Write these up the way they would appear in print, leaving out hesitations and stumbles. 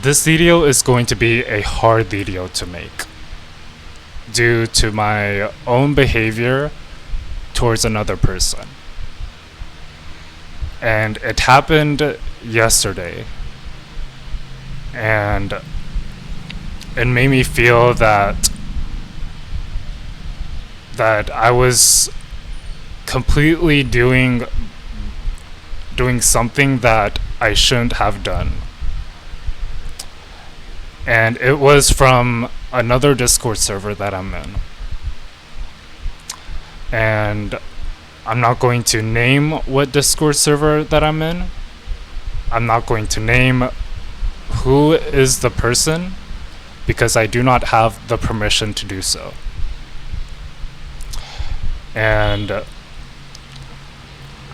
This video is going to be a hard video to make due to my own behavior towards another person. And it happened yesterday. And it made me feel that I was completely doing something that I shouldn't have done. And it was from another Discord server that I'm in. And I'm not going to name what Discord server that I'm in. I'm not going to name who is the person because I do not have the permission to do so. And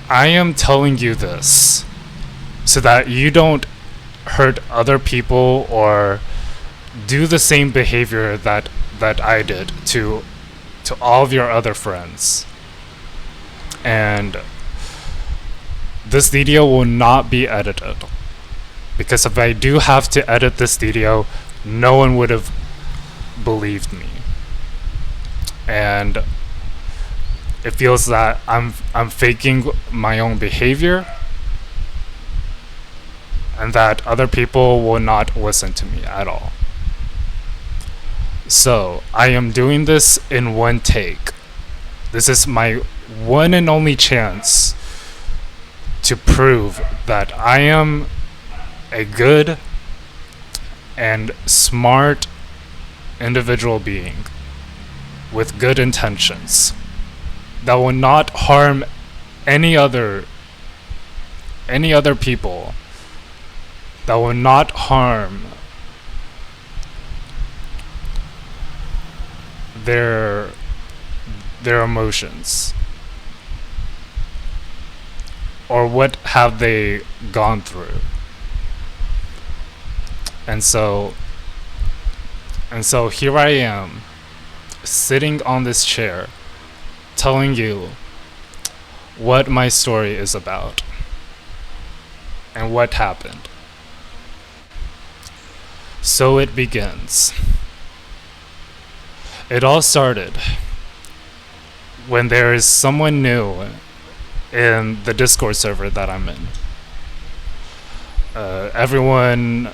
I am telling you this so that you don't hurt other people or do the same behavior that I did to all of your other friends. And this video will not be edited, because if I do have to edit this video, no one would have believed me. And it feels that I'm faking my own behavior, and that other people will not listen to me at all. So I am doing this in one take. This is my one and only chance to prove that I am a good and smart individual being with good intentions that will not harm any other people, that will not harm their emotions, or what have they gone through. And so here I am, sitting on this chair, telling you what my story is about and what happened. So it begins. It all started when there is someone new in the Discord server that I'm in. Everyone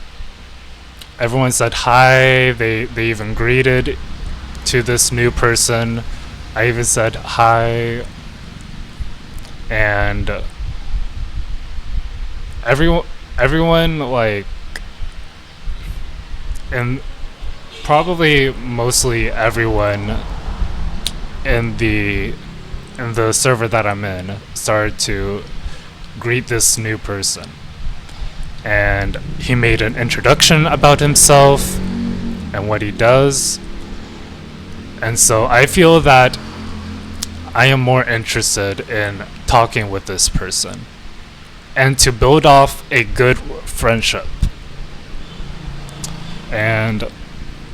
said hi. They even greeted to this new person. I even said hi, and everyone like, and probably mostly everyone in the server that I'm in started to greet this new person. And he made an introduction about himself and what he does. And so I feel that I am more interested in talking with this person and to build off a good friendship. And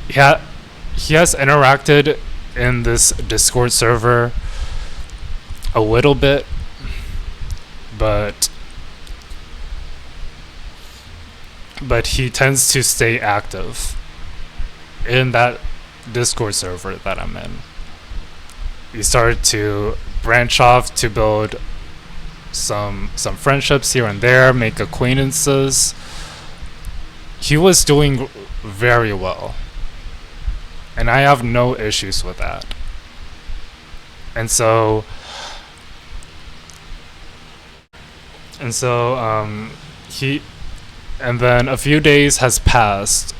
he has interacted in this Discord server a little bit, but he tends to stay active in that Discord server that I'm in. He started to branch off to build some friendships here and there, make acquaintances. He was doing very well, and I have no issues with that. And so and then a few days has passed,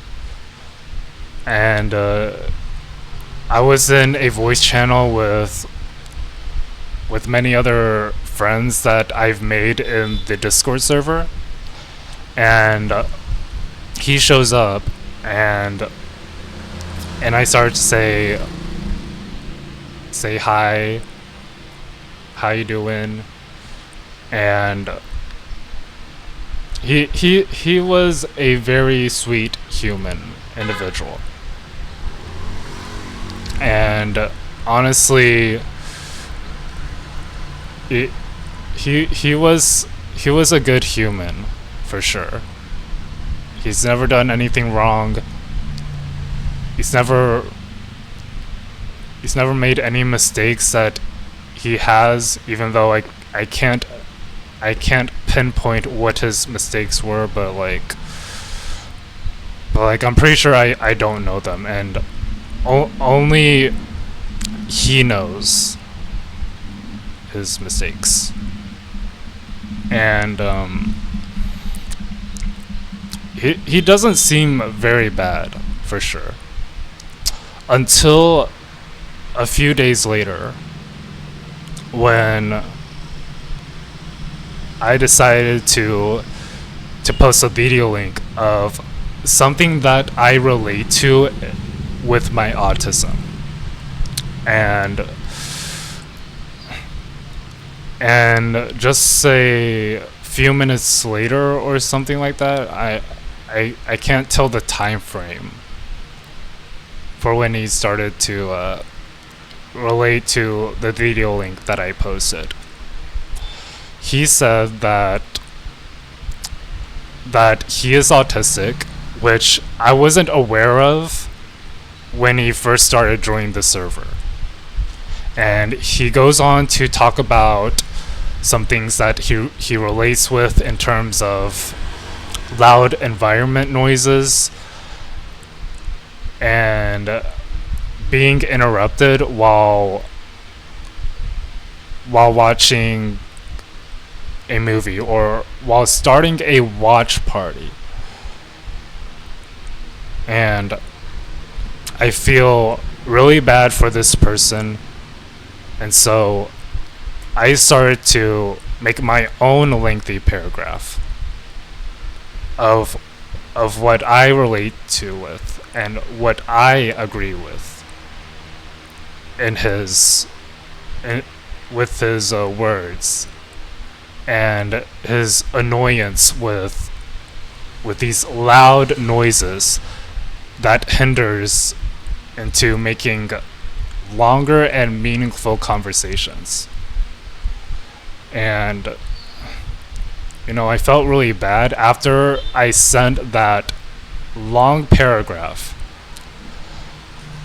and I was in a voice channel with many other friends that I've made in the Discord server, and he shows up, and I start to say hi, how you doing? And he was a very sweet human individual. And honestly, he was a good human, for sure. He's never done anything wrong. He's never he's never made any mistakes that he has, even though I can't pinpoint what his mistakes were, but I'm pretty sure I don't know them, and only he knows his mistakes. And he doesn't seem very bad, for sure, until a few days later, when I decided to post a video link of something that I relate to with my autism. And just say a few minutes later or something like that, I can't tell the time frame for when he started to relate to the video link that I posted. He said that he is autistic, which I wasn't aware of when he first started joining the server. And he goes on to talk about some things that he relates with in terms of loud environment noises and being interrupted while watching a movie or while starting a watch party. And I feel really bad for this person, and so I started to make my own lengthy paragraph of what I relate to with and what I agree with with his words and his annoyance with these loud noises that hinders into making longer and meaningful conversations. And I felt really bad after I sent that long paragraph.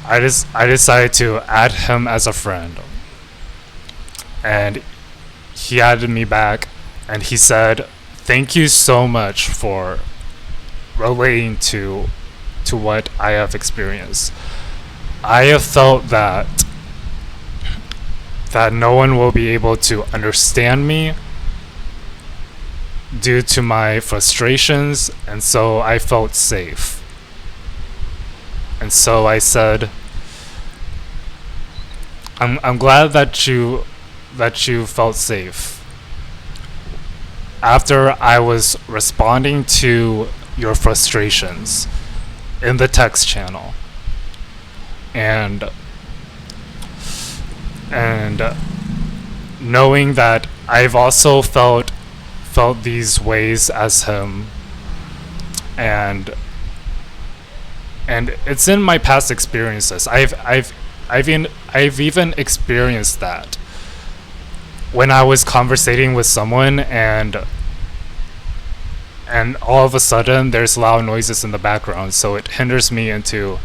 I decided to add him as a friend, and he added me back, and he said, "Thank you so much for relating to what I have experienced. I have felt that no one will be able to understand me due to my frustrations, and so I felt safe." And so I said, I'm glad that you felt safe after I was responding to your frustrations in the text channel, and knowing that I've also felt these ways as him, and it's in my past experiences. I've even experienced that when I was conversating with someone, and all of a sudden there's loud noises in the background, so it hinders me into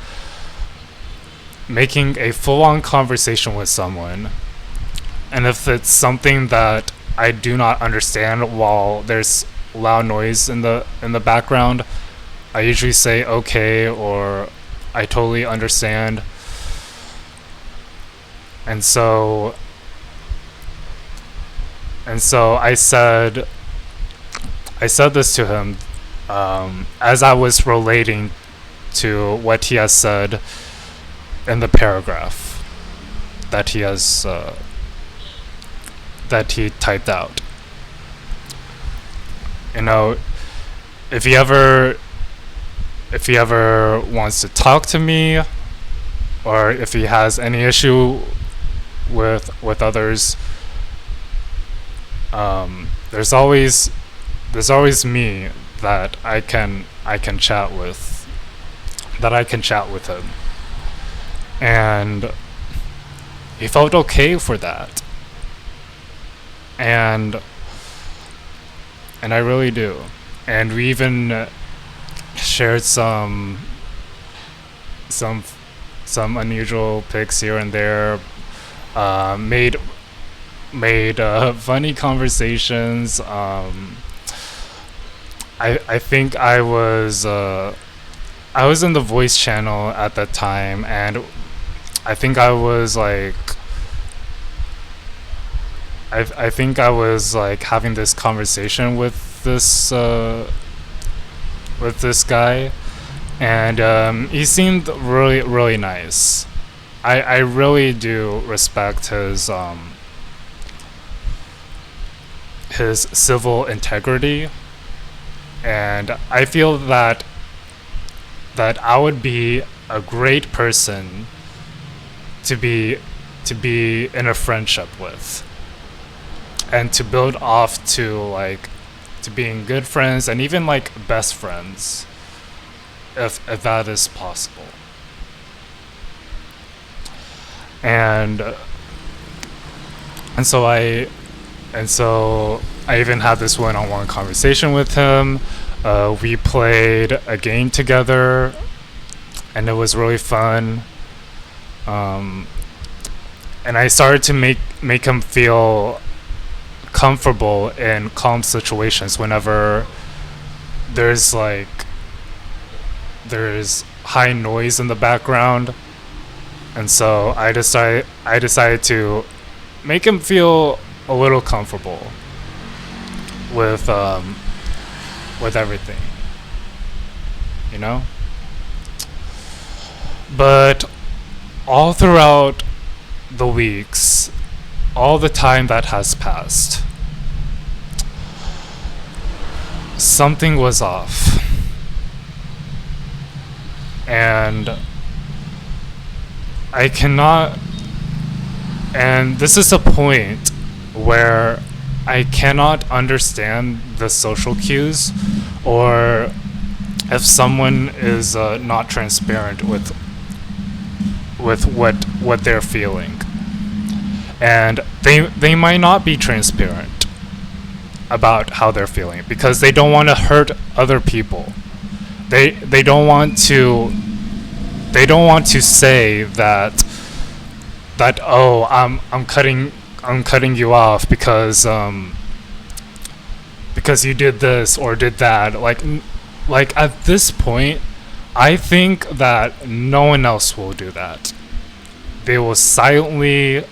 making a full-on conversation with someone. And if it's something that I do not understand while there's loud noise in the background, I usually say okay, or I totally understand. And so I said this to him as I was relating to what he has said in the paragraph that he has that he typed out. If he ever wants to talk to me, or if he has any issue with others, there's always me that I can chat with, him. And he felt okay for that, and I really do. And we even shared some some unusual pics here and there. Made funny conversations. I think I was in the voice channel at that time, and I think I was like I think I was like having this conversation with this guy, and he seemed really nice. I really do respect his civil integrity, and I feel that I would be a great person to be in a friendship with, and to build off to being good friends and even like best friends, if that is possible. And and so I and so I even had this one-on-one conversation with him. We played a game together, and it was really fun. Um, and I started to make him feel comfortable in calm situations whenever there's like there's high noise in the background. And so I decided to make him feel a little comfortable with everything, you know? But all throughout the weeks, all the time that has passed, something was off. And I cannot, and this is a point where I cannot understand the social cues, or if someone is not transparent with what they're feeling, and they might not be transparent about how they're feeling because they don't want to hurt other people. They don't want to say that oh, I'm cutting you off because you did this or did that. Like at this point, I think that no one else will do that. They will silently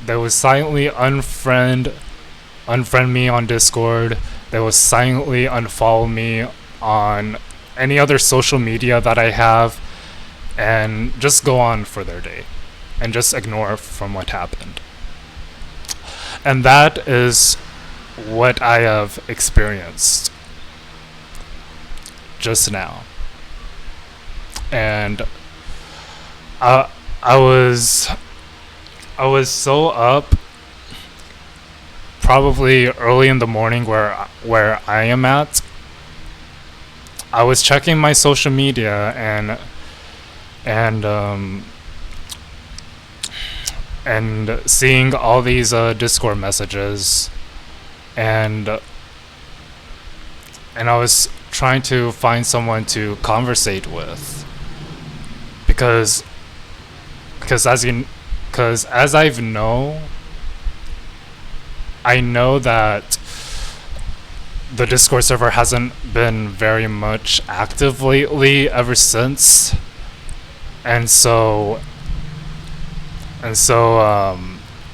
unfriend me on Discord. They will silently unfollow me on any other social media that I have, and just go on for their day and just ignore from what happened. And that is what I have experienced just now. And I was so up, probably early in the morning where I am at. I was checking my social media and seeing all these Discord messages, and I was trying to find someone to conversate with, because as I know that the Discord server hasn't been very much active lately ever since, and so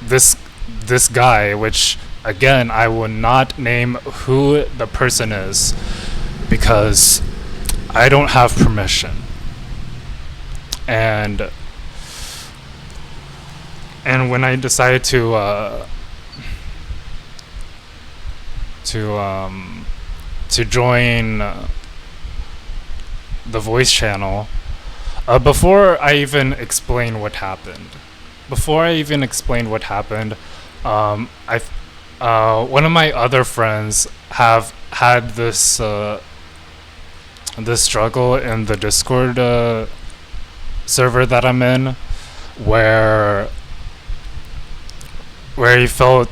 this guy, which again I will not name who the person is because I don't have permission, and when I decided to join the voice channel, before I even explain what happened, I one of my other friends have had this struggle in the Discord server that I'm in, where he felt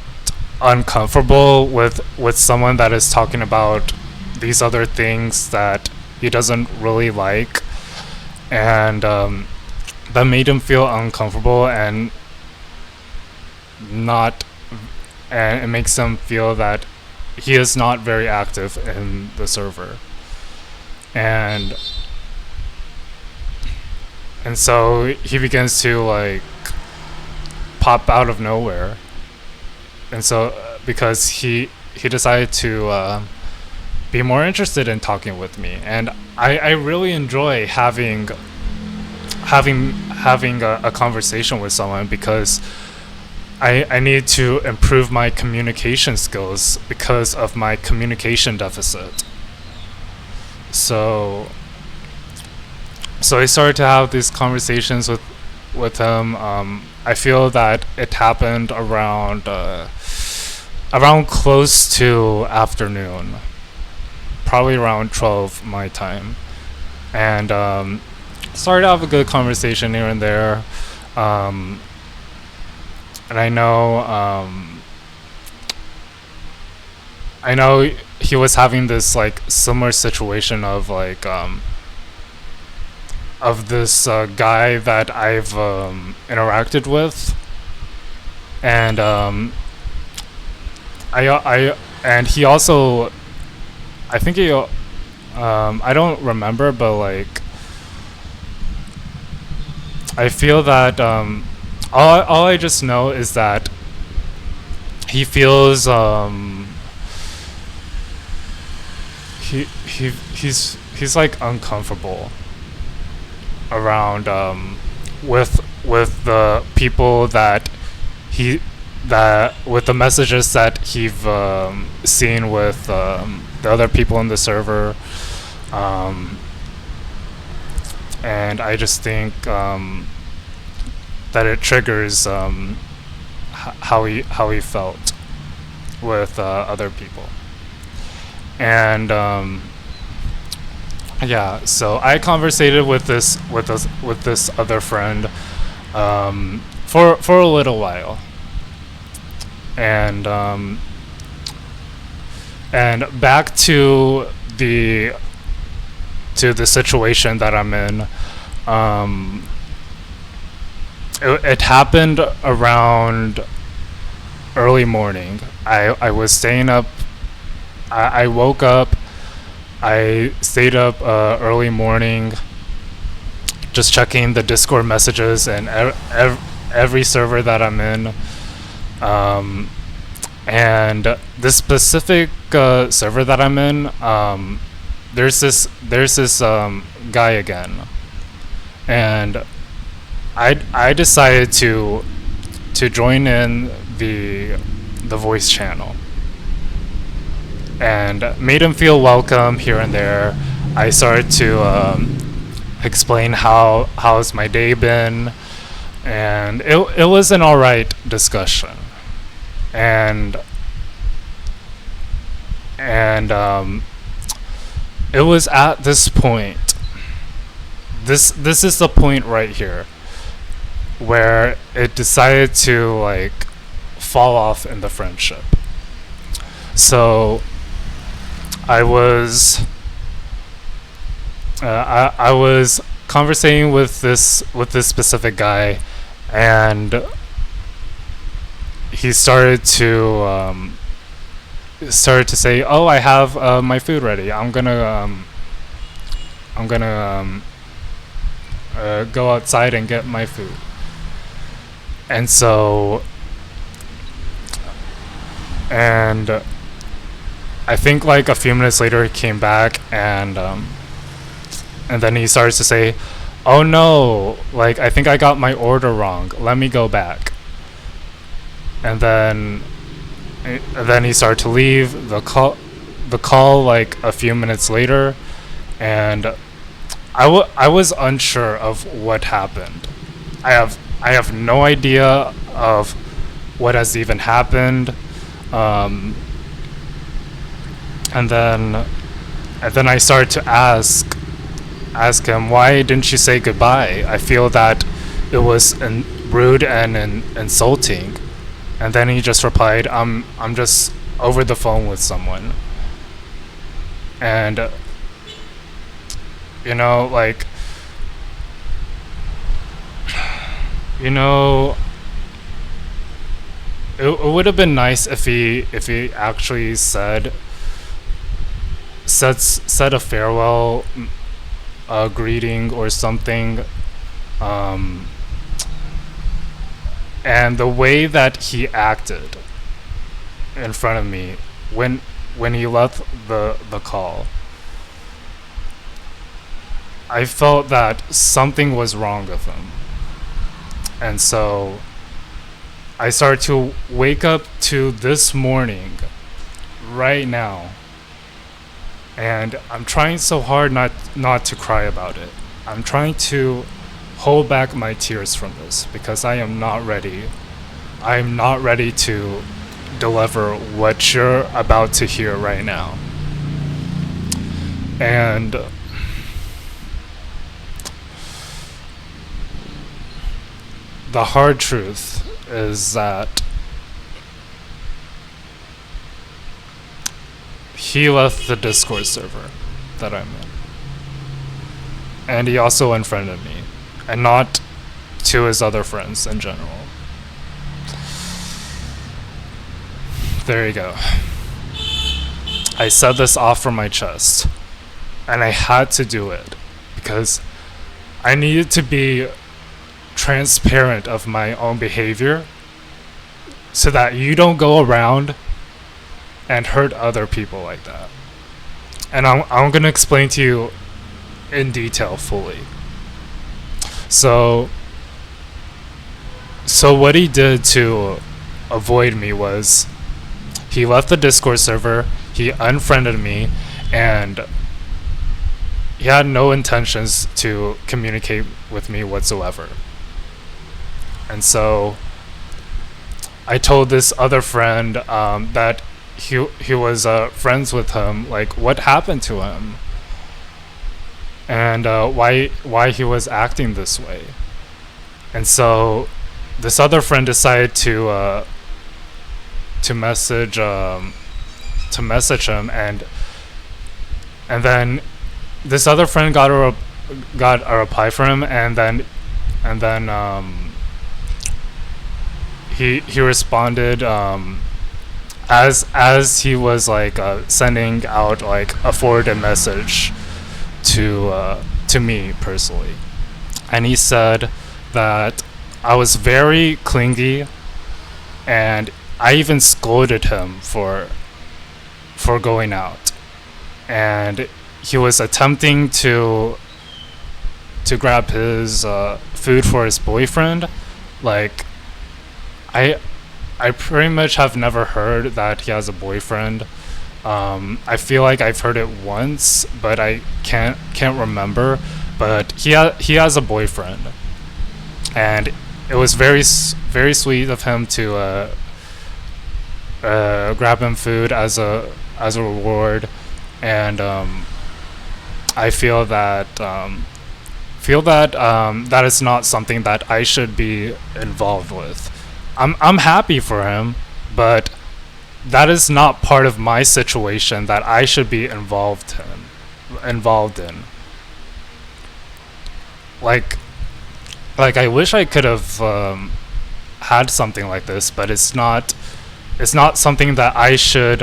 uncomfortable with someone that is talking about these other things that he doesn't really like, and that made him feel uncomfortable and not, and it makes him feel that he is not very active in the server, and so he begins to like pop out of nowhere, and so because he decided to be more interested in talking with me, and I really enjoy having a conversation with someone, because I need to improve my communication skills because of my communication deficit. So I started to have these conversations with him. I feel that it happened around close to afternoon, probably around 12 my time, and started to have a good conversation here and there. And I know he was having this like similar situation of like of this guy that I've interacted with, and and he also, I think he I don't remember, but like I feel that all I just know is that he feels he's like uncomfortable around with the people that with the messages that he's seen with the other people in the server, and I just think that it triggers how he felt with other people, and yeah. So I conversated with this other friend for a little while, and back to the situation that I'm in. It happened around early morning. I was staying up. I woke up. I stayed up early morning, just checking the Discord messages and every server that I'm in. And this specific server that I'm in, there's this guy again, and I decided to join in the voice channel, and made him feel welcome here and there. I started to explain how's my day been, and it was an alright discussion, and it was at this point. This is the point right here where it decided to like fall off in the friendship. So I was conversating with this specific guy, and he started to say, "Oh, I have my food ready. I'm gonna go outside and get my food." And so, and I think like a few minutes later he came back, and then he starts to say, "Oh no, like I think I got my order wrong. Let me go back." And then he started to leave the call like a few minutes later, and I was unsure of what happened. I have no idea of what has even happened. And then I started to ask him, why didn't you say goodbye? I feel that it was rude and insulting. And then he just replied, I'm just over the phone with someone. And You know, like, you know, it would have been nice if he actually said a farewell greeting or something. Um, and the way that he acted in front of me when he left the call, I felt that something was wrong with him. And so I started to wake up to this morning, right now, and I'm trying so hard not to cry about it. I'm trying to hold back my tears from this because I am not ready. I'm not ready to deliver what you're about to hear right now. And the hard truth is that he left the Discord server that I'm in. And he also unfriended me. And not to his other friends in general. There you go. I said this off from my chest. And I had to do it. Because I needed to be transparent of my own behavior so that you don't go around and hurt other people like that. And I'm gonna explain to you in detail fully. So what he did to avoid me was he left the Discord server, he unfriended me, and he had no intentions to communicate with me whatsoever. And so I told this other friend that he was friends with him, like what happened to him, and why he was acting this way. And so this other friend decided to message him, and then this other friend got a reply from him, and then he responded as he was like sending out like a forwarded message to me personally, and he said that I was very clingy, and I even scolded him for going out, and he was attempting to grab his food for his boyfriend. Like I pretty much have never heard that he has a boyfriend. I feel like I've heard it once, but I can't remember. But he has a boyfriend, and it was very sweet of him to grab him food as a reward, and I feel that that is not something that I should be involved with. I'm happy for him, but that is not part of my situation that I should be involved in. Like I wish I could have had something like this, but it's not something that I should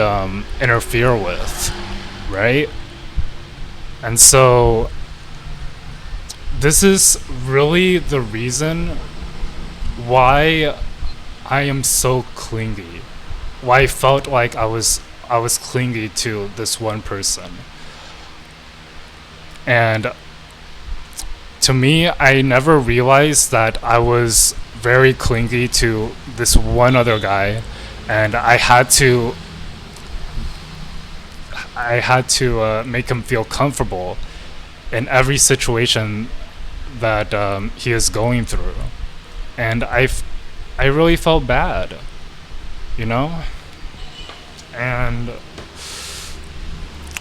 interfere with, right? And so this is really the reason why I am so clingy. Why I felt like I was clingy to this one person. And to me, I never realized that I was very clingy to this one other guy, and I had to make him feel comfortable in every situation that he is going through. And I really felt bad, you know? And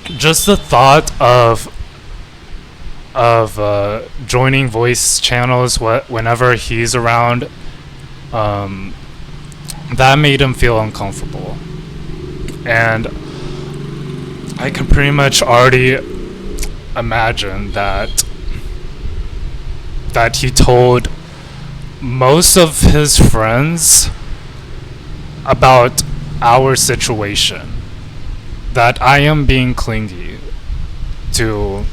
just the thought of joining voice channels whenever he's around, that made him feel uncomfortable. And I can pretty much already imagine that he told most of his friends about our situation, that I am being clingy to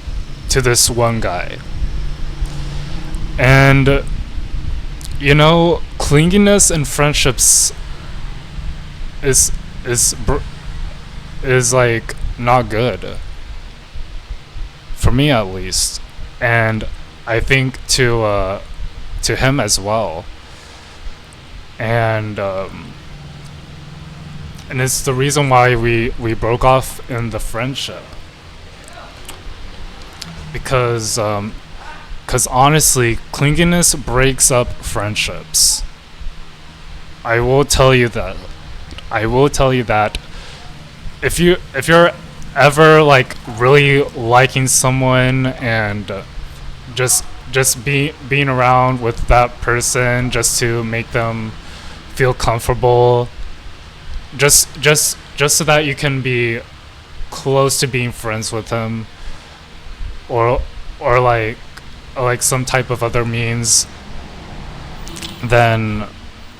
this one guy. And you know, clinginess in friendships is is br- is like not good for me, at least, and I think to him as well. And and it's the reason why we broke off in the friendship, because honestly, clinginess breaks up friendships. I will tell you that. I will tell you that if you're ever like really liking someone, and just being around with that person just to make them feel comfortable, just so that you can be close to being friends with him, or or like some type of other means, then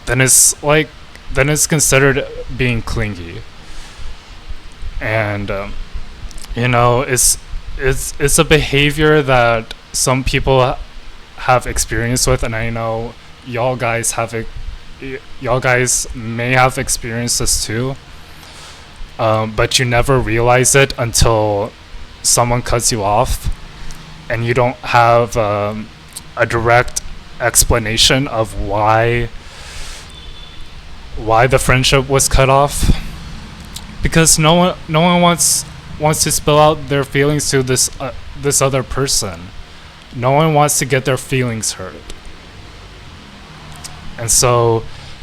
then it's like then it's considered being clingy. And you know, it's a behavior that some people have experience with, and I know y'all guys have it. Y'all guys may have experienced this too, but you never realize it until someone cuts you off, and you don't have a direct explanation of why the friendship was cut off, because no one wants to spill out their feelings to this other person. No one wants to get their feelings hurt. And so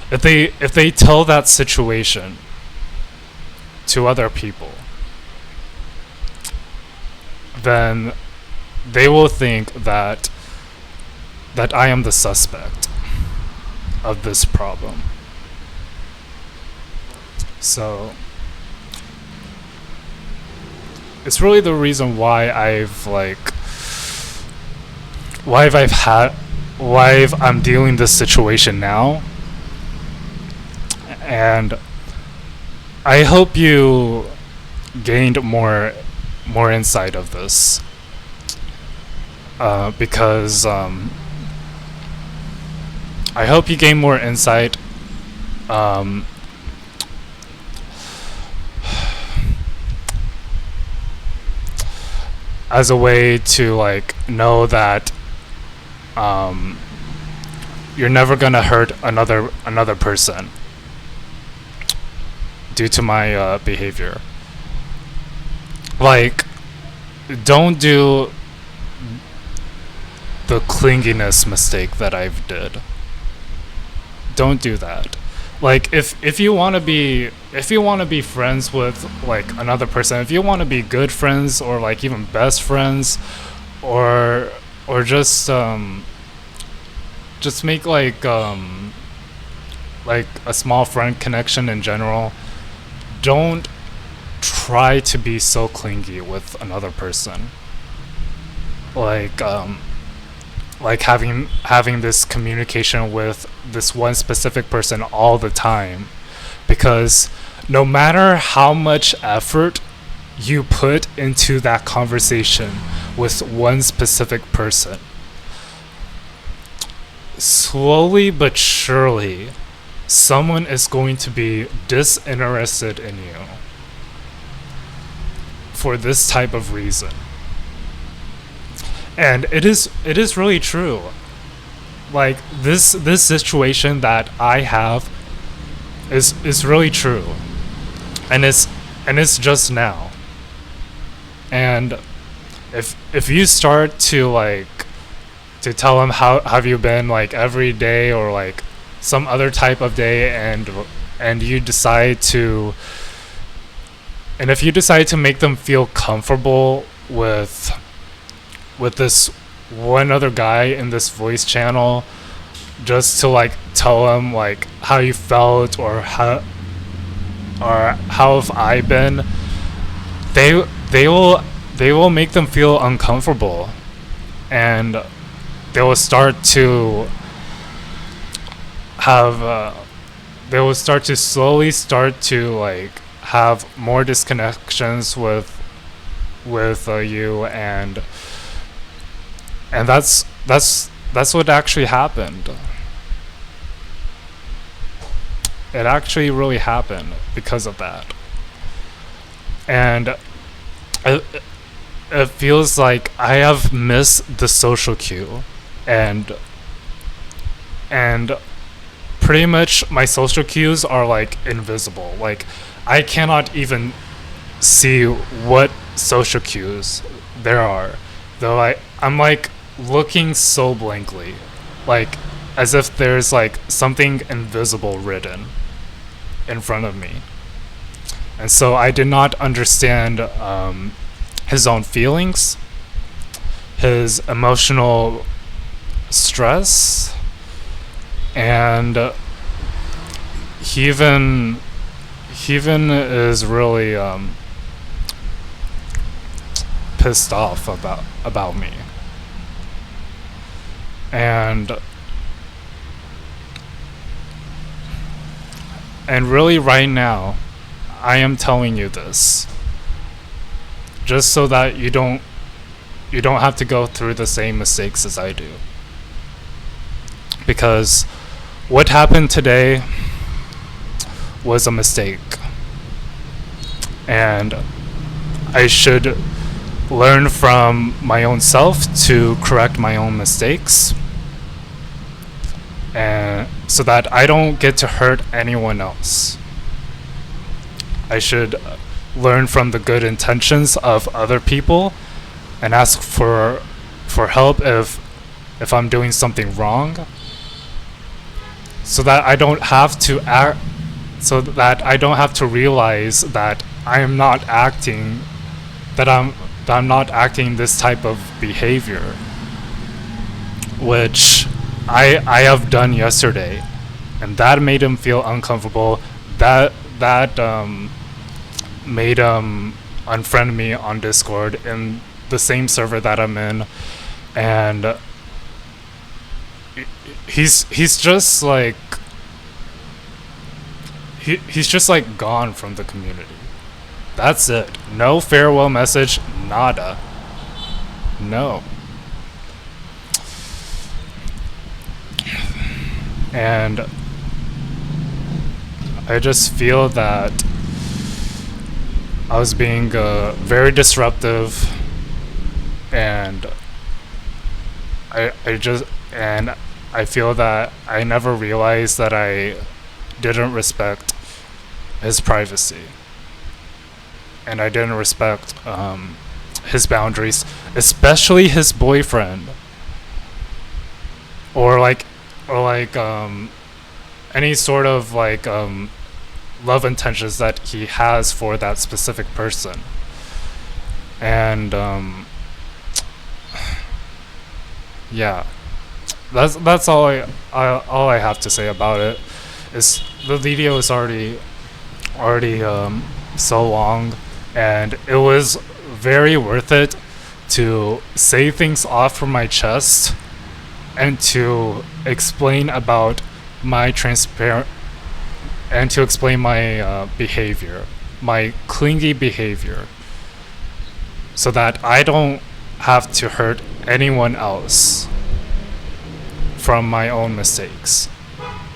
if they tell that situation to other people, then they will think that I am the suspect of this problem. So it's really the reason why I'm dealing this situation now. And I hope you gained more insight of this, because I hope you gain more insight, as a way to like know that you're never gonna hurt another person due to my behavior. Like, don't do the clinginess mistake that I've did. Don't do that. Like, if you want to be friends with like another person, if you want to be good friends, or like even best friends, or just make like a small friend connection in general, don't try to be so clingy with another person. Like having this communication with this one specific person all the time, because no matter how much effort you put into that conversation with one specific person, slowly but surely someone is going to be disinterested in you for this type of reason. And it is really true. Like, this situation that I have is really true. And it's just now. And if you start to like to tell them how have you been, like every day, or like some other type of day, and you decide to, and if you decide to make them feel comfortable with this one other guy in this voice channel, just to like tell them like how you felt, or how have I been, they will they will make them feel uncomfortable, and they will start to have they will start to slowly start to like have more disconnections with you, and that's what actually happened. It actually really happened because of that. And it, it feels like I have missed the social cue, and pretty much my social cues are like invisible. Like I cannot even see what social cues there are. Though I'm like looking so blankly, like as if there's like something invisible written in front of me. And so I did not understand his own feelings, his emotional stress, and he even is really pissed off about me. And really right now I am telling you this just so that you don't have to go through the same mistakes as I do. Because what happened today was a mistake. And I should learn from my own self to correct my own mistakes, and so that I don't get to hurt anyone else. I should learn from the good intentions of other people and ask for help if I'm doing something wrong, so that I don't have to act, so that I don't have to realize that I'm not acting this type of behavior, which I have done yesterday, and that made him feel uncomfortable. That made him unfriend me on Discord in the same server that I'm in, and he's just like he's just like gone from the community. That's it. No farewell message, nada. No. And I just feel that I was being very disruptive, and I feel that I never realized that I didn't respect his privacy, and I didn't respect his boundaries, especially his boyfriend, or like any sort of like love intentions that he has for that specific person. And yeah, that's all I have to say about it. Is the video is already so long, and it was very worth it to say things off from my chest and to explain about my transparent and to explain my behavior, my clingy behavior, so that I don't have to hurt anyone else from my own mistakes.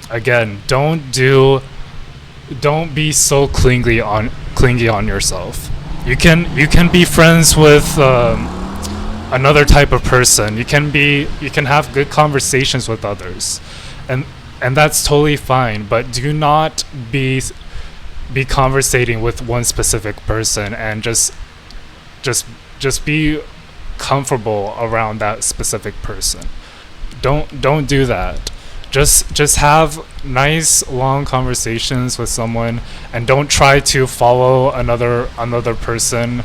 Again, don't be so clingy on yourself. You can be friends with another type of person. You can have good conversations with others, and that's totally fine. But do not be conversating with one specific person and just be comfortable around that specific person. Don't do that. Just have nice long conversations with someone, and don't try to follow another person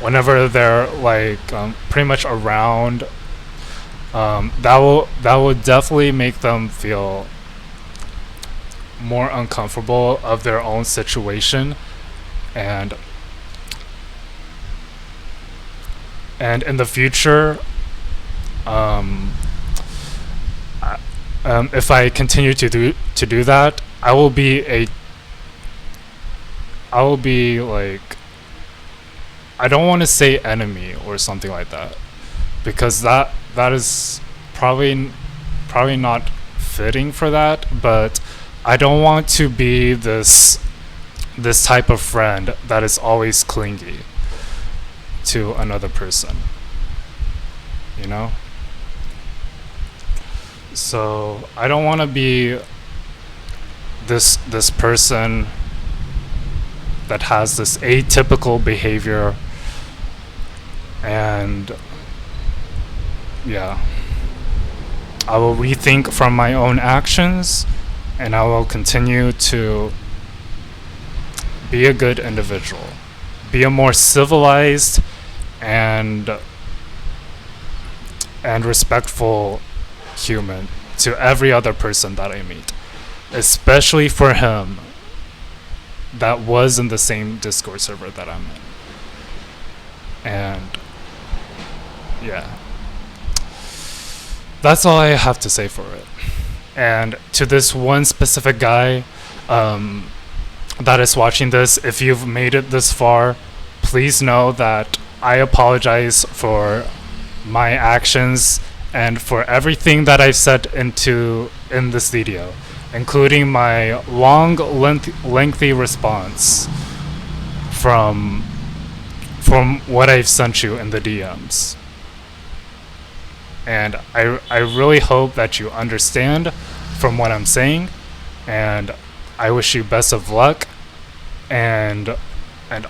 whenever they're like pretty much around. That will definitely make them feel more uncomfortable of their own situation, and And in the future, um, if I continue to do that, I will be like, I don't want to say enemy or something like that, because that is probably not fitting for that. But I don't want to be this type of friend that is always clingy to another person, you know? So I don't want to be this person that has this atypical behavior. And yeah, I will rethink from my own actions, and I will continue to be a good individual, be a more civilized and respectful human to every other person that I meet, especially for him that was in the same Discord server that I'm in. And yeah, that's all I have to say for it. And to this one specific guy that is watching this, if you've made it this far, please know that I apologize for my actions and for everything that I've said in this video, including my long, lengthy response from what I've sent you in the DMs. And I really hope that you understand from what I'm saying, and I wish you best of luck and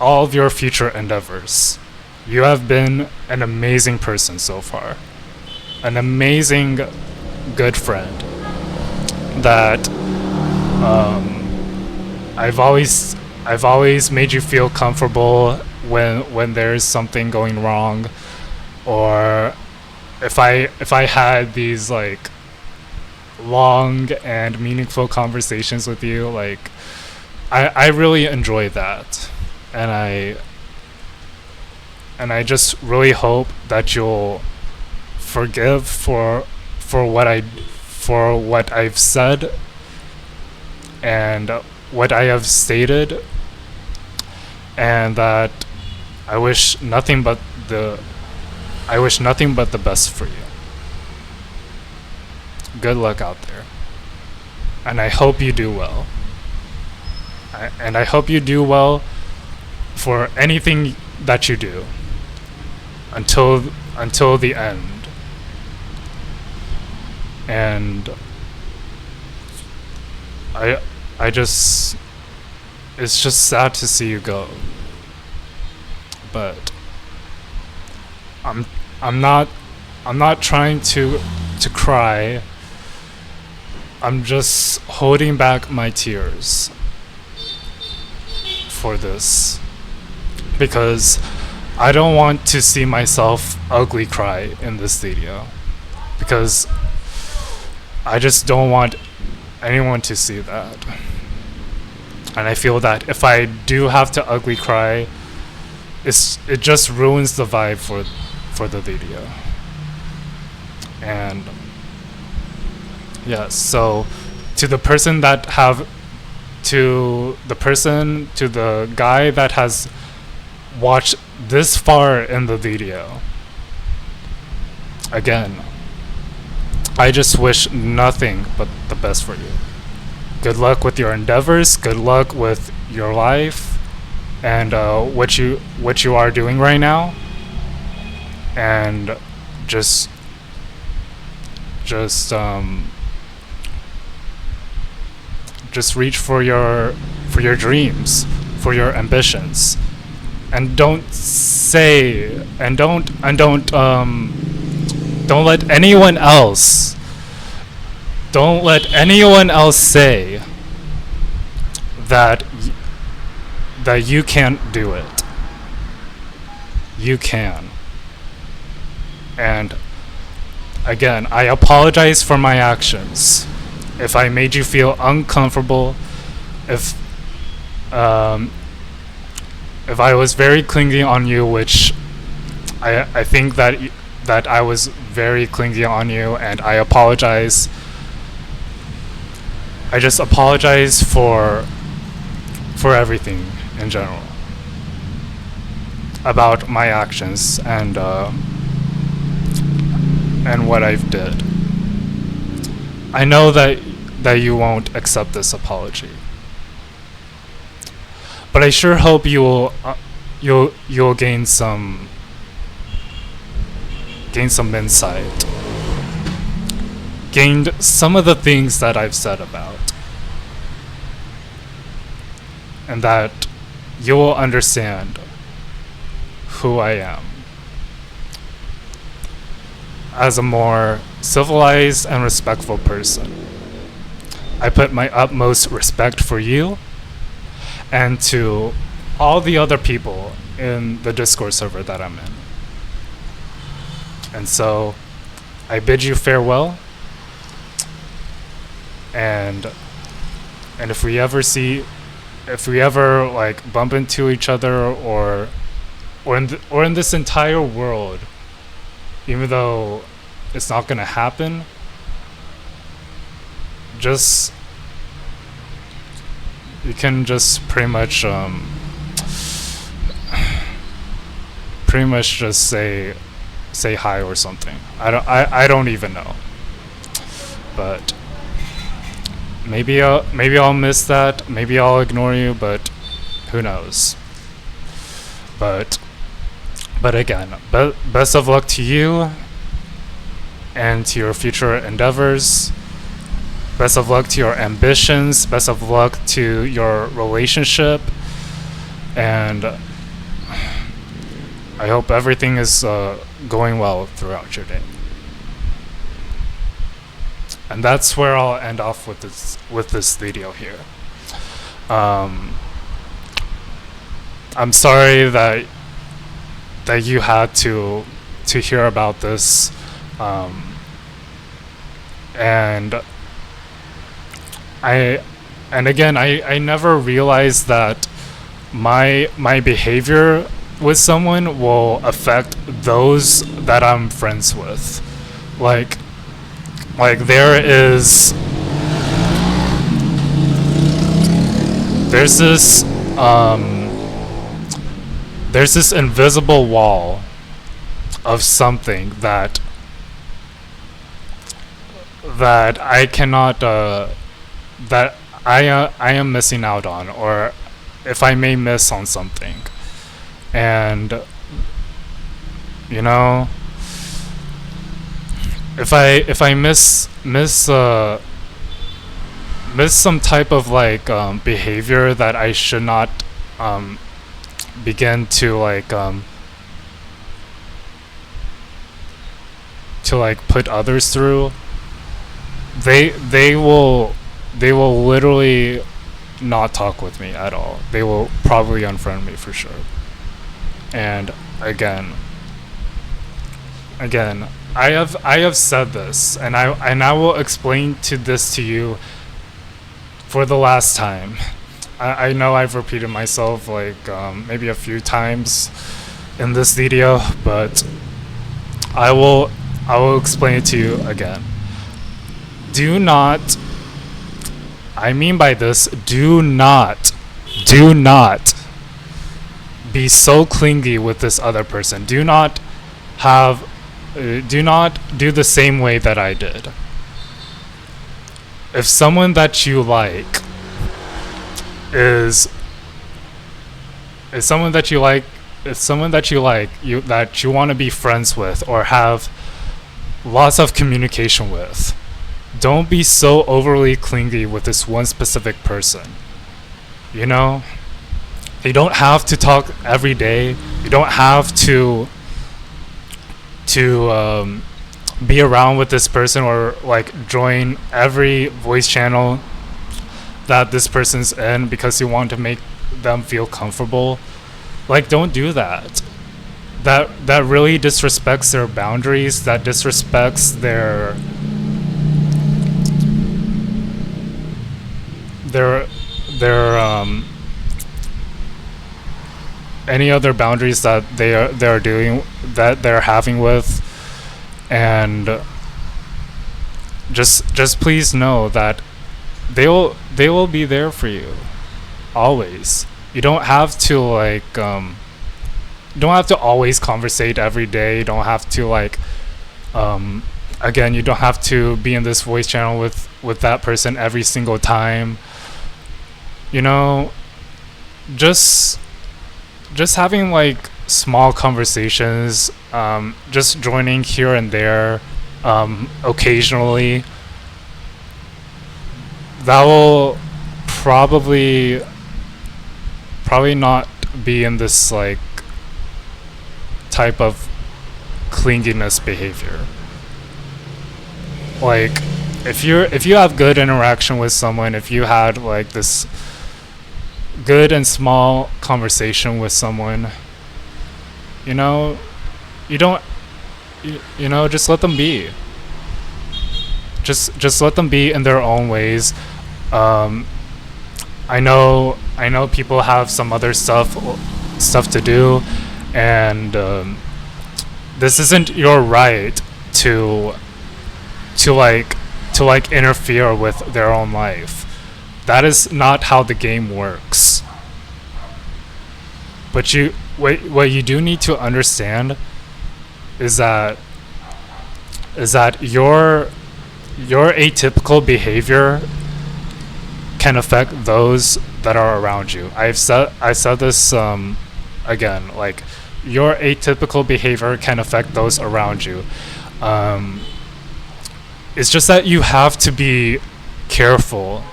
all of your future endeavors. You have been an amazing person so far, an amazing good friend that I've always made you feel comfortable when there's something going wrong, or if I had these like long and meaningful conversations with you. Like I really enjoy that, and I just really hope that you'll forgive for what I've said and what I have stated, and that I wish nothing but the best for you. Good luck out there, and I hope you do well. And I hope you do well for anything that you do until the end. And I just, it's just sad to see you go. But I'm not trying to cry. I'm just holding back my tears for this, because I don't want to see myself ugly cry in this video, because I just don't want anyone to see that. And I feel that if I do have to ugly cry, it just ruins the vibe for the video. And yeah, so to the guy that has watched this far in the video, again, I just wish nothing but the best for you. Good luck with your endeavors, good luck with your life, and what you are doing right now. And just reach for your dreams, for your ambitions, and don't let anyone else say that you can't do it. You can. And again, I apologize for my actions. If I made you feel uncomfortable, if I was very clingy on you, which I think that I was very clingy on you, and I apologize. I just apologize for everything in general about my actions and what I've did. I know that you won't accept this apology, but I sure hope you'll gain some insight, gained some of the things that I've said about, and that you will understand who I am as a more civilized and respectful person. I put my utmost respect for you and to all the other people in the Discord server that I'm in. And so I bid you farewell, and if we ever like bump into each other or in this entire world, even though it's not gonna happen, you can just pretty much just say hi or something. I don't even know, but maybe I'll miss that. Maybe I'll ignore you, but who knows? But again, best of luck to you and to your future endeavors. Best of luck to your ambitions. Best of luck to your relationship. And I hope everything is going well throughout your day. And that's where I'll end off with this video here. I'm sorry that you had to hear about this, and I never realized that my behavior with someone will affect those that I'm friends with. Like there's this invisible wall of something that I cannot that I am missing out on, or if I may miss on something. And you know, if I miss some type of like behavior that I should not begin to like put others through, they will literally not talk with me at all. They will probably unfriend me for sure. And again, I have said this, and I will explain this to you for the last time. I know I've repeated myself like maybe a few times in this video, but I will explain it to you again. Do not, I mean by this, do not be so clingy with this other person. Do not do the same way that I did. If someone that you like that you want to be friends with or have lots of communication with, don't be so overly clingy with this one specific person. You know, you don't have to talk every day. You don't have to be around with this person or like join every voice channel that this person's in because you want to make them feel comfortable. Like, don't do that. That really disrespects their boundaries. That disrespects their any other boundaries that they're that they're having with, and just please know that they will be there for you always. You don't have to like you don't have to always conversate every day. You don't have to like again, you don't have to be in this voice channel with that person every single time. You know, just having like small conversations, just joining here and there, occasionally, that will probably not be in this like type of clinginess behavior. Like if you have good interaction with someone, if you had like this good and small conversation with someone, you know, you don't you know, just let them be. Just let them be in their own ways. I know people have some other stuff to do, and this isn't your right to interfere with their own life. That is not how the game works. But what you do need to understand is that your atypical behavior can affect those that are around you. I said this again, like your atypical behavior can affect those around you. It's just that you have to be careful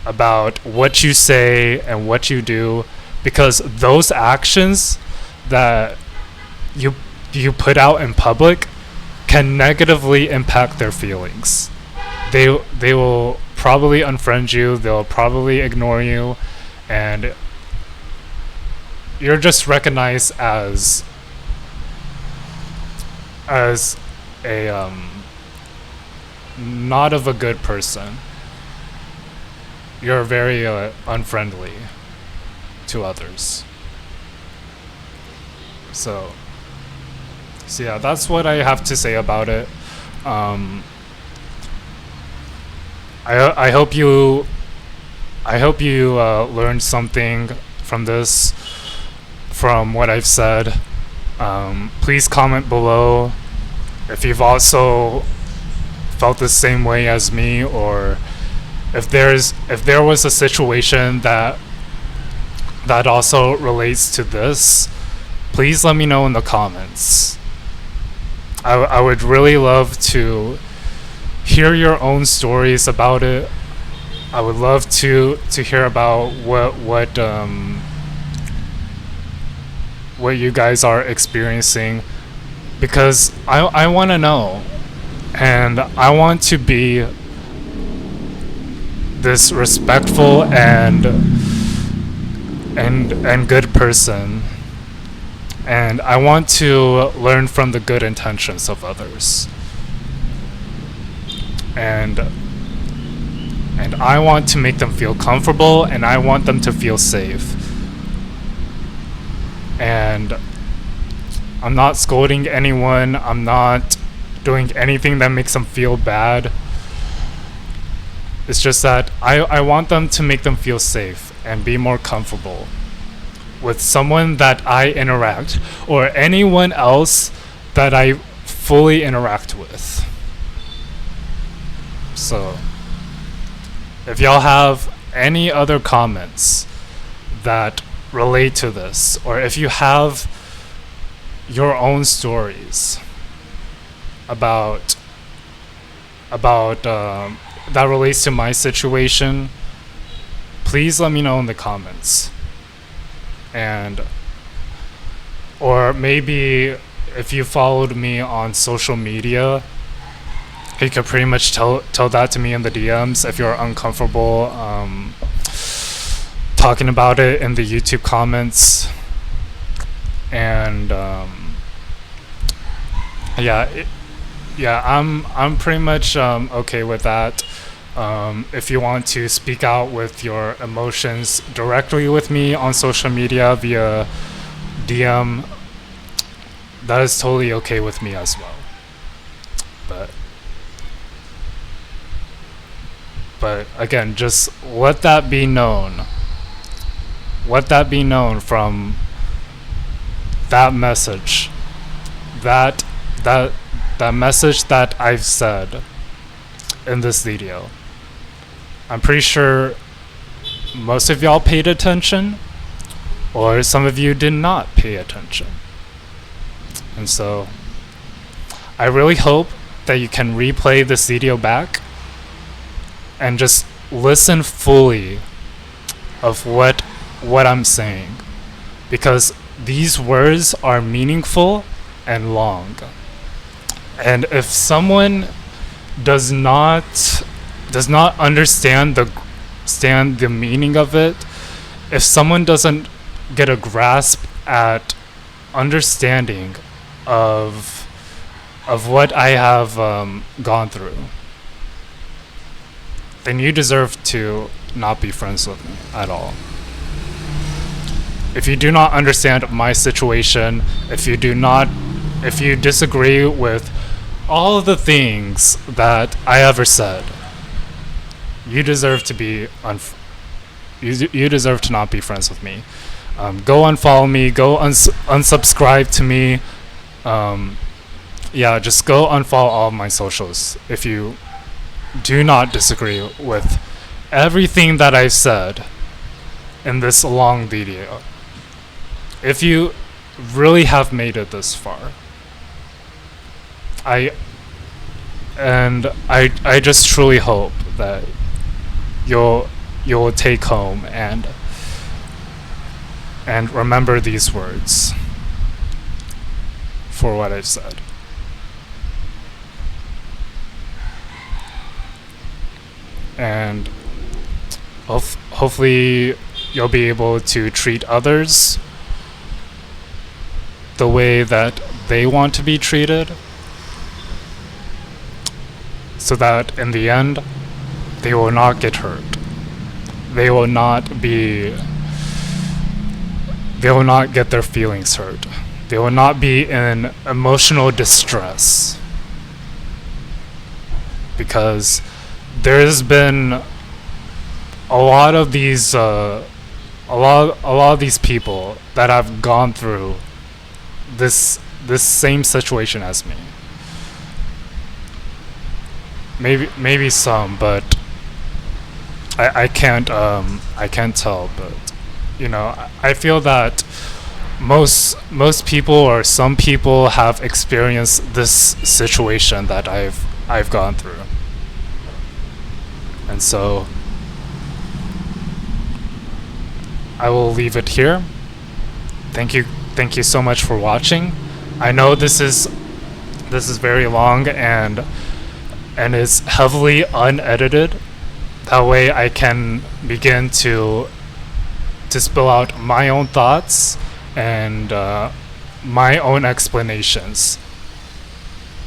about what you say and what you do, because those actions that you put out in public can negatively impact their feelings. They will probably unfriend you, they'll probably ignore you, and you're just recognized as a not of a good person. You're very unfriendly to others. So yeah, that's what I have to say about it. I hope you learned something from this, from what I've said. Please comment below if you've also felt the same way as me, or if there was a situation that also relates to this. Please let me know in the comments. I would really love to hear your own stories about it. I would love to hear about what you guys are experiencing, because I want to know, and I want to be this respectful and good person, and I want to learn from the good intentions of others, and I want to make them feel comfortable, and I want them to feel safe. And I'm not scolding anyone, I'm not doing anything that makes them feel bad. It's just that I want them to make them feel safe and be more comfortable with someone that I interact, or anyone else that I fully interact with. So if y'all have any other comments that relate to this, or if you have your own stories about that relates to my situation, please let me know in the comments. And or maybe if you followed me on social media, you could pretty much tell that to me in the DMs if you're uncomfortable talking about it in the YouTube comments. And I'm pretty much okay with that. If you want to speak out with your emotions directly with me on social media via DM, that is totally okay with me as well. But again, just let that be known. Let that be known from that message. That message that I've said in this video. I'm pretty sure most of y'all paid attention, or some of you did not pay attention. And so I really hope that you can replay this video back and just listen fully of what I'm saying, because these words are meaningful and long. And if someone does not understand the meaning of it, if someone doesn't get a grasp at understanding of what I have gone through, then you deserve to not be friends with me at all. If you do not understand my situation, if you disagree with all of the things that I ever said, you deserve to be you deserve to not be friends with me. Go unfollow me. Go unsubscribe to me. Yeah, just go unfollow all of my socials if you do not disagree with everything that I've said in this long video. If you really have made it this far, I just truly hope that you'll take home and remember these words for what I've said. And hopefully you'll be able to treat others the way that they want to be treated, so that in the end they will not get hurt. They will not get their feelings hurt. They will not be in emotional distress, because there's been a lot of these people that have gone through this same situation as me. Maybe some, but I can't tell. But I feel that most people, or some people, have experienced this situation that I've gone through. And so I will leave it here. Thank you so much for watching. I know this is very long and it's heavily unedited. That way I can begin to spill out my own thoughts and my own explanations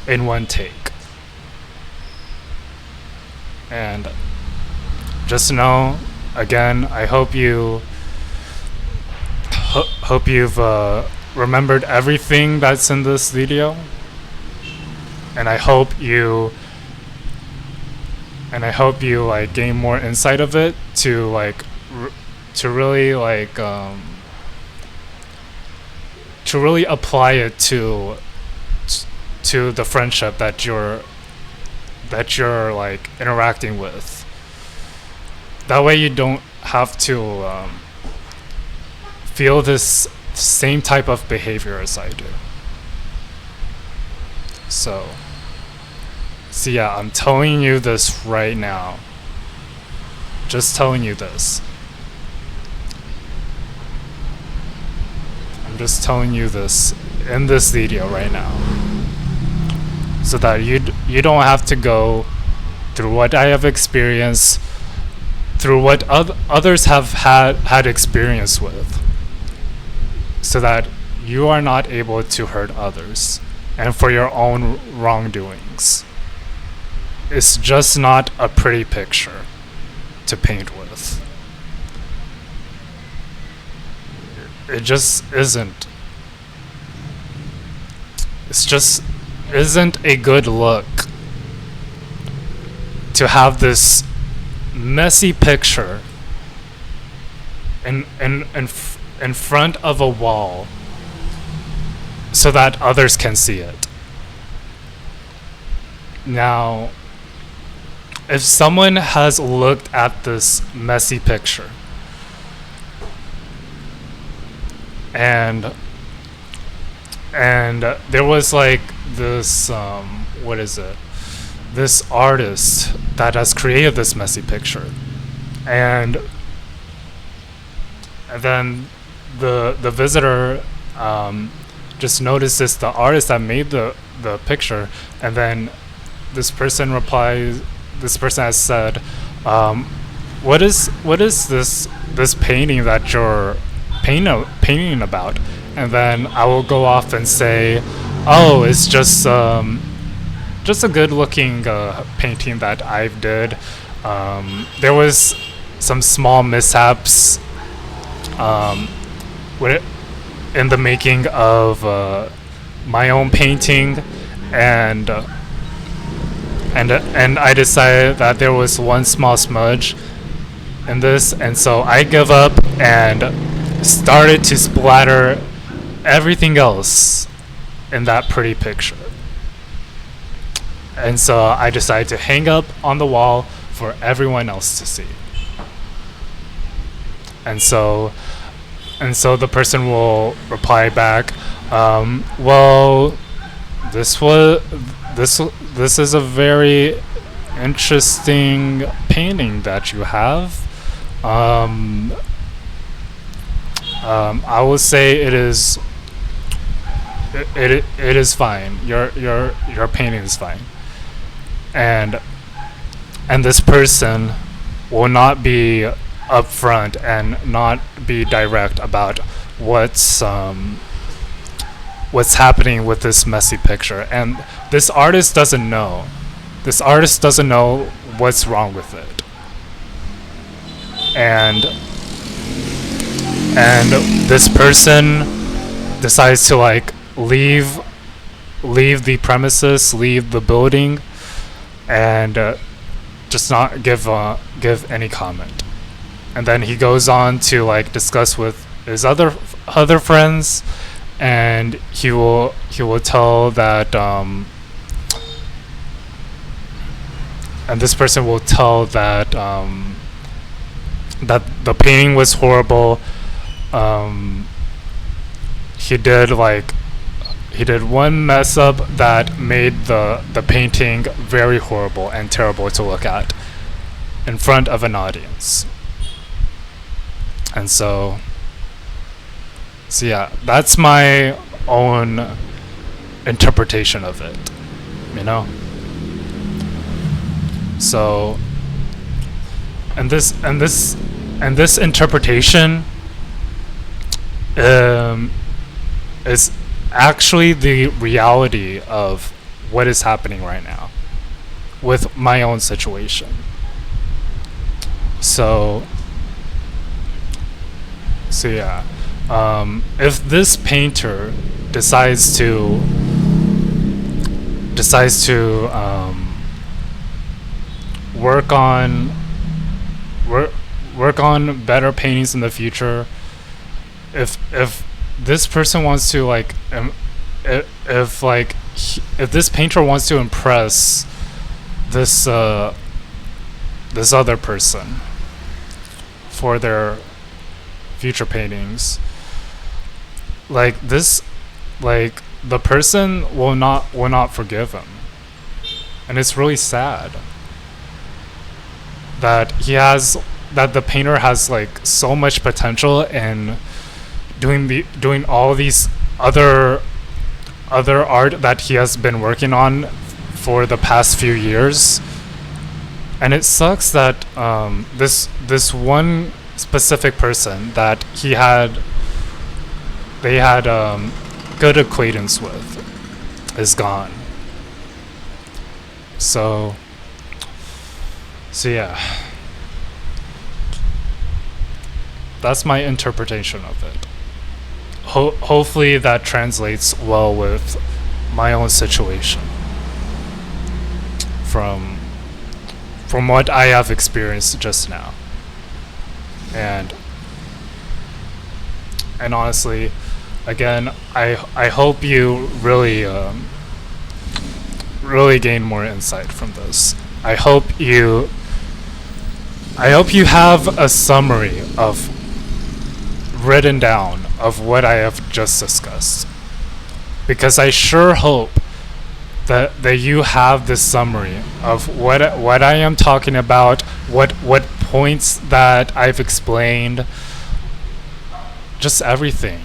in one take. And just know, again, I hope you've remembered everything that's in this video, and I hope you like gain more insight of it to really apply it to the friendship that you're like interacting with. That way you don't have to feel this same type of behavior as I do. So yeah, I'm telling you this right now. Just telling you this. I'm just telling you this in this video right now, so that you don't have to go through what I have experienced, through what others have had experience with, so that you are not able to hurt others and for your own wrongdoings. It's just not a pretty picture to paint with. It just isn't. It's just isn't a good look to have this messy picture in front of a wall so that others can see it. Now, if someone has looked at this messy picture and there was like this what is it, this artist that has created this messy picture, and then the visitor just notices the artist that made the picture, and then this person replies, this person has said, what is this painting that you're painting about? And then I will go off and say, oh, it's just a good looking painting that I did. There was some small mishaps in the making of my own painting, and I decided that there was one small smudge in this, and so I give up and started to splatter everything else in that pretty picture. And so I decided to hang up on the wall for everyone else to see. And so the person will reply back, well, this is a very interesting painting that you have. I will say it is fine. Your painting is fine. And this person will not be upfront and not be direct about what's happening with this messy picture, and this artist doesn't know. This artist doesn't know what's wrong with it, and this person decides to like leave the premises, leave the building, and just not give any comment. And then he goes on to like discuss with his other friends, and he will tell that and this person will tell that that the painting was horrible. He did one mess up that made the painting very horrible and terrible to look at in front of an audience. And so yeah, that's my own interpretation of it, you know? So, and this interpretation is actually the reality of what is happening right now with my own situation. So yeah, if this painter decides to work on better paintings in the future, if this person wants to like if this painter wants to impress this other person for their future paintings, like the person will not forgive him. And it's really sad that the painter has like so much potential in doing all these other art that he has been working on for the past few years. And it sucks that this one specific person that they had good acquaintance with is gone. So yeah, that's my interpretation of it. Hopefully that translates well with my own situation from what I have experienced just now. And honestly, again, I hope you really really gain more insight from this. I hope you have a summary of written down of what I have just discussed, because I sure hope that you have this summary of what I am talking about, what points that I've explained, just everything.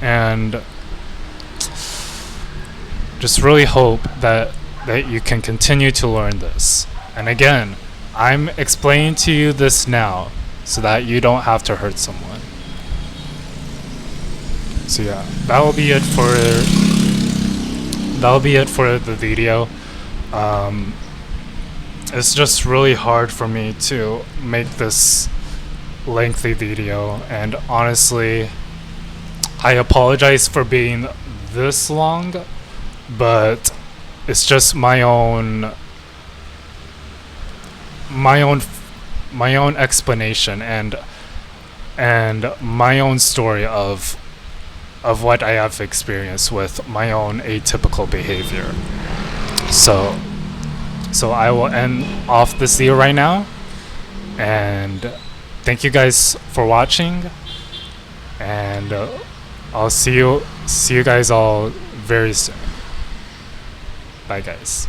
And just really hope that you can continue to learn this. And again, I'm explaining to you this now so that you don't have to hurt someone. So yeah, that'll be it for the video. It's just really hard for me to make this lengthy video, and honestly, I apologize for being this long, but it's just my own explanation and my own story of what I have experienced with my own atypical behavior. So I will end off this video right now, and thank you guys for watching, and I'll see you guys all very soon. Bye guys.